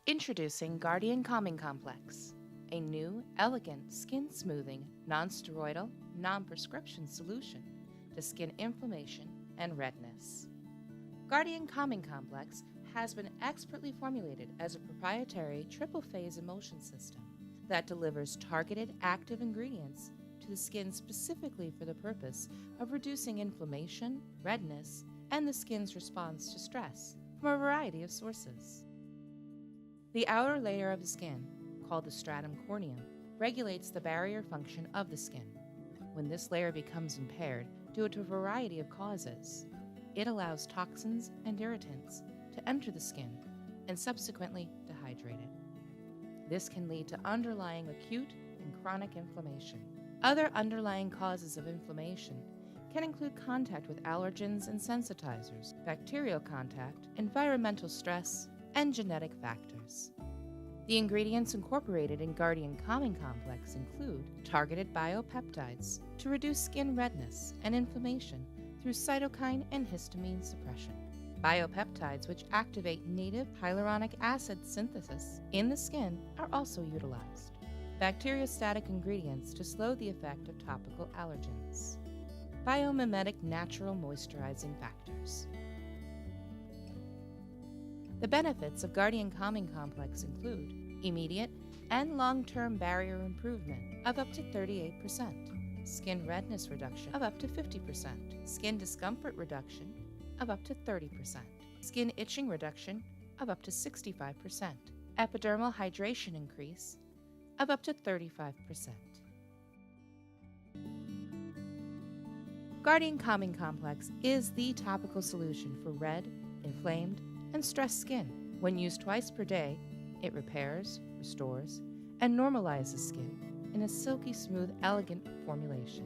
Introducing Guardian Calming Complex, a new, elegant, skin smoothing, non steroidal, non prescription solution to skin inflammation and redness. Guardian Calming Complex has been expertly formulated as a proprietary triple phase emulsion system that delivers targeted active ingredients to the skin specifically for the purpose of reducing inflammation, redness, and the skin's response to stress from a variety of sources. The outer layer of the skin, called the stratum corneum, regulates the barrier function of the skin. When this layer becomes impaired due to a variety of causes, it allows toxins and irritants to enter the skin and subsequently dehydrate it. This can lead to underlying acute and chronic inflammation. Other underlying causes of inflammation can include contact with allergens and sensitizers, bacterial contact, environmental stress, and genetic factors. The ingredients incorporated in Guardian Calming Complex include targeted biopeptides to reduce skin redness and inflammation through cytokine and histamine suppression. Biopeptides which activate native hyaluronic acid synthesis in the skin are also utilized. Bacteriostatic ingredients to slow the effect of topical allergens. Biomimetic natural moisturizing factors. The benefits of Guardian Calming Complex include immediate and long-term barrier improvement of up to 38%, skin redness reduction of up to 50%, skin discomfort reduction of up to 30%, skin itching reduction of up to 65%, epidermal hydration increase of up to 35%. Guardian Calming Complex is the topical solution for red, inflamed, and stressed skin. When used twice per day, it repairs, restores, and normalizes skin in a silky smooth, elegant formulation.